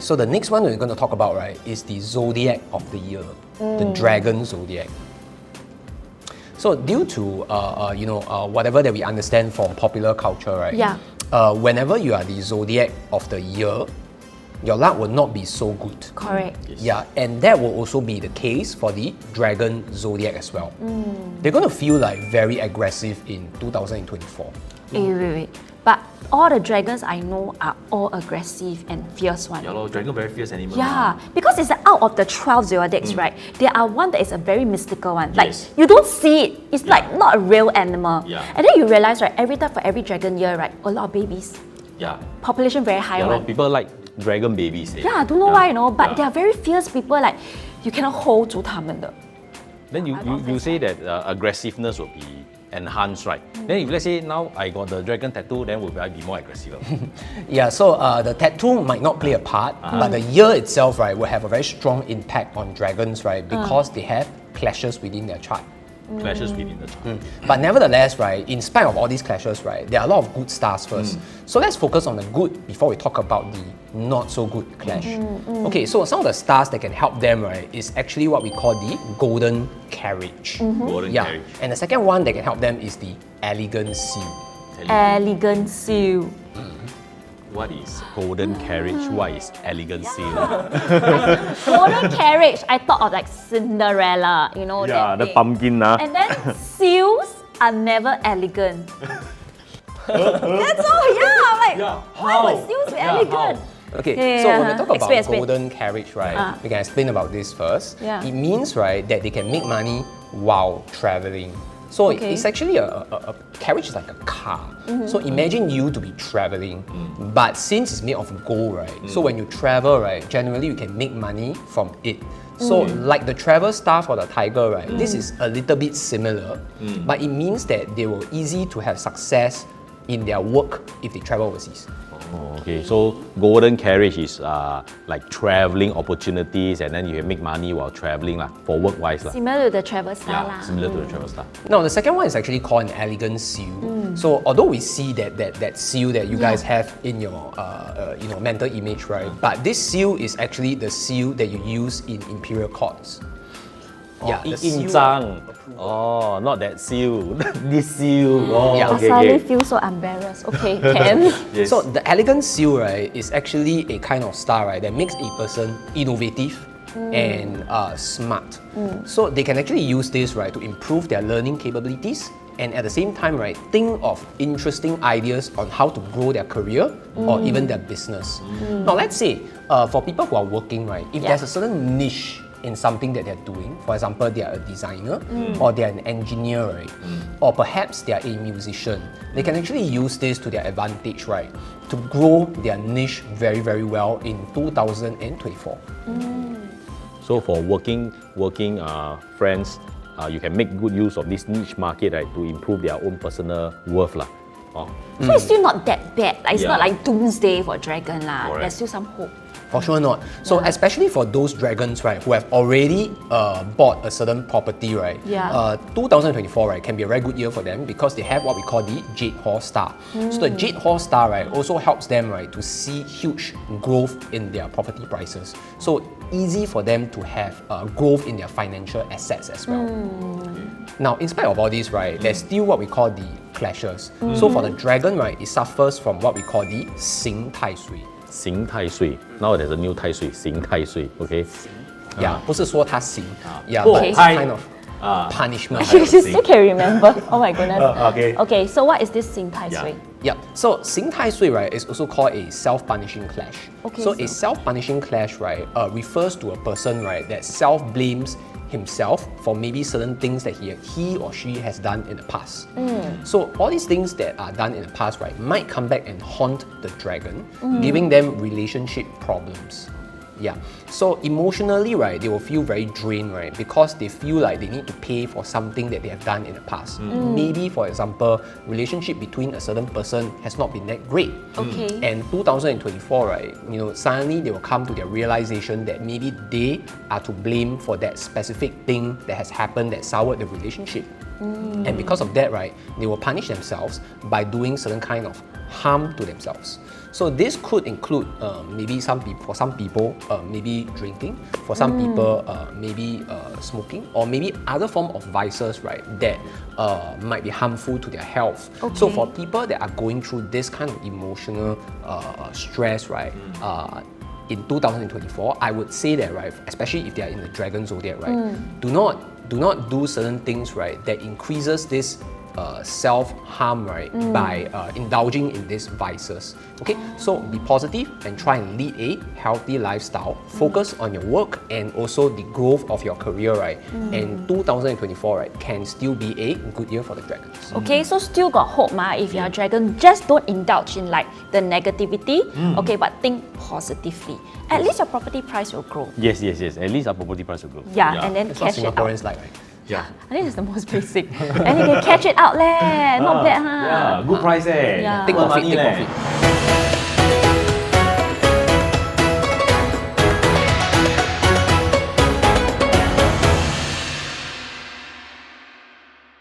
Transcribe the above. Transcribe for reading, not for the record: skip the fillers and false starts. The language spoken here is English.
so the next one we're going to talk about, right, is the zodiac of the year, the Dragon Zodiac. So due to whatever that we understand from popular culture, right? Yeah. Whenever you are the zodiac of the year, your luck will not be so good. Correct. Yes. Yeah, and that will also be the case for the Dragon Zodiac as well. They're going to feel like very aggressive in 2024. Wait. But all the dragons I know are all aggressive and fierce one. Yeah, dragon very fierce animal. Yeah, because it's out of the 12 zodiacs, right? There are one that is a very mystical one. Like, Yes. you don't see it. It's like not a real animal. Yeah. And then you realize, right, every time for every dragon year, right, a lot of babies. Yeah. Population very high Yeah, one. people like dragon babies. Yeah, I don't know why, but they are very fierce people, like, you cannot hold 住他们的. Then you say that aggressiveness will be enhanced, right? Then if let's say now I got the dragon tattoo, then will I be more aggressive? Yeah, so the tattoo might not play a part, but the year itself, right, will have a very strong impact on dragons, right, because they have clashes within their chart. Clashes within the chart. But nevertheless, right, in spite of all these clashes, right, there are a lot of good stars first. So let's focus on the good before we talk about the not so good clash. Okay, so some of the stars that can help them, right, is actually what we call the golden carriage. Golden carriage. And the second one that can help them is the elegant seal. Elegant seal. What is golden carriage? What is elegant seal? Golden carriage, I thought of like Cinderella, you know. Yeah, that the thing. pumpkin. And then seals are never elegant. That's all, yeah. I'm like, why would seals be elegant? Okay, so when we talk about Explain. golden carriage, right, we can explain about this first. Yeah. It means, right, that they can make money while traveling. So Okay. it's actually a carriage is like a car. So imagine you to be traveling, but since it's made of gold, right, so when you travel, right, generally you can make money from it. So like the travel star for the tiger, right, this is a little bit similar, but it means that they will easy to have success in their work if they travel overseas. Oh, okay, so golden carriage is like traveling opportunities, and then you can make money while traveling for work-wise. Similar to the travel star Yeah, lah. similar to the travel star. Now, the second one is actually called an elegant seal. So, although we see that seal that you guys have in your mental image, right? But this seal is actually the seal that you use in imperial courts. Yeah, the seal of 印章. approval. Oh, not that seal. This seal. Oh, Yeah. I okay, suddenly okay. feel so embarrassed. Okay, Ken. Yes. So the elegant seal, right, is actually a kind of star, right, that makes a person innovative and smart. So they can actually use this, right, to improve their learning capabilities and at the same time, right, think of interesting ideas on how to grow their career or even their business. Now, let's say for people who are working, right, if there's a certain niche in something that they're doing, for example, they are a designer or they're an engineer, right, or perhaps they are a musician, they can actually use this to their advantage, right, to grow their niche very, very well in 2024. So for working friends, you can make good use of this niche market, right, to improve their own personal worth lah. Oh. So it's still not that bad. Like, it's Yeah. not like doomsday for dragon lah. Correct. There's still some hope. For sure not. So especially for those dragons, right, who have already bought a certain property, right, 2024, right, can be a very good year for them because they have what we call the Jade Horse Star. So the Jade Horse Star, right, also helps them, right, to see huge growth in their property prices. So easy for them to have growth in their financial assets as well. Now, in spite of all this, right, there's still what we call the clashes. So for the dragon, right, it suffers from what we call the 刑太岁. 刑太岁. Now there's a new 太岁, 刑太岁. Okay. Yeah, 不是说他刑, yeah, Oh, but it's hi. kind of punishment. You still can remember. Oh my goodness. Okay. Okay, so what is this 刑太岁? Yeah, so 刑太岁, right, is also called a self-punishing clash. Okay, so so- a self-punishing clash, right, refers to a person, right, that self-blames himself for maybe certain things that he or she has done in the past. So all these things that are done in the past, right, might come back and haunt the dragon, giving them relationship problems. Yeah. So emotionally, right, they will feel very drained, right, because they feel like they need to pay for something that they have done in the past. Maybe, for example, relationship between a certain person has not been that great. Okay. And 2024, right, suddenly they will come to their realization that maybe they are to blame for that specific thing that has happened that soured the relationship. And because of that, right, they will punish themselves by doing certain kind of harm to themselves. So this could include maybe for some people, maybe drinking, for some people, maybe smoking, or maybe other form of vices, right, that might be harmful to their health. So for people that are going through this kind of emotional stress, right, in 2024, I would say that, right, especially if they are in the Dragon Zodiac, right, do not do certain things, right, that increases this self-harm, right, by indulging in these vices. Okay, so be positive and try and lead a healthy lifestyle. Focus on your work and also the growth of your career, right? And 2024, right, can still be a good year for the dragons. Okay, so still got hope, ma. If you're a dragon, just don't indulge in like the negativity. Okay, but think positively. At least your property price will grow. Yes. At least our property price will grow. Yeah, and then That's what cash it out. Singaporeans like, right? Yeah. I think that's the most basic. And you can catch it out, leh. Not bad, huh? Yeah, good price, eh. Yeah. Take Good profit, money, take leh. profit.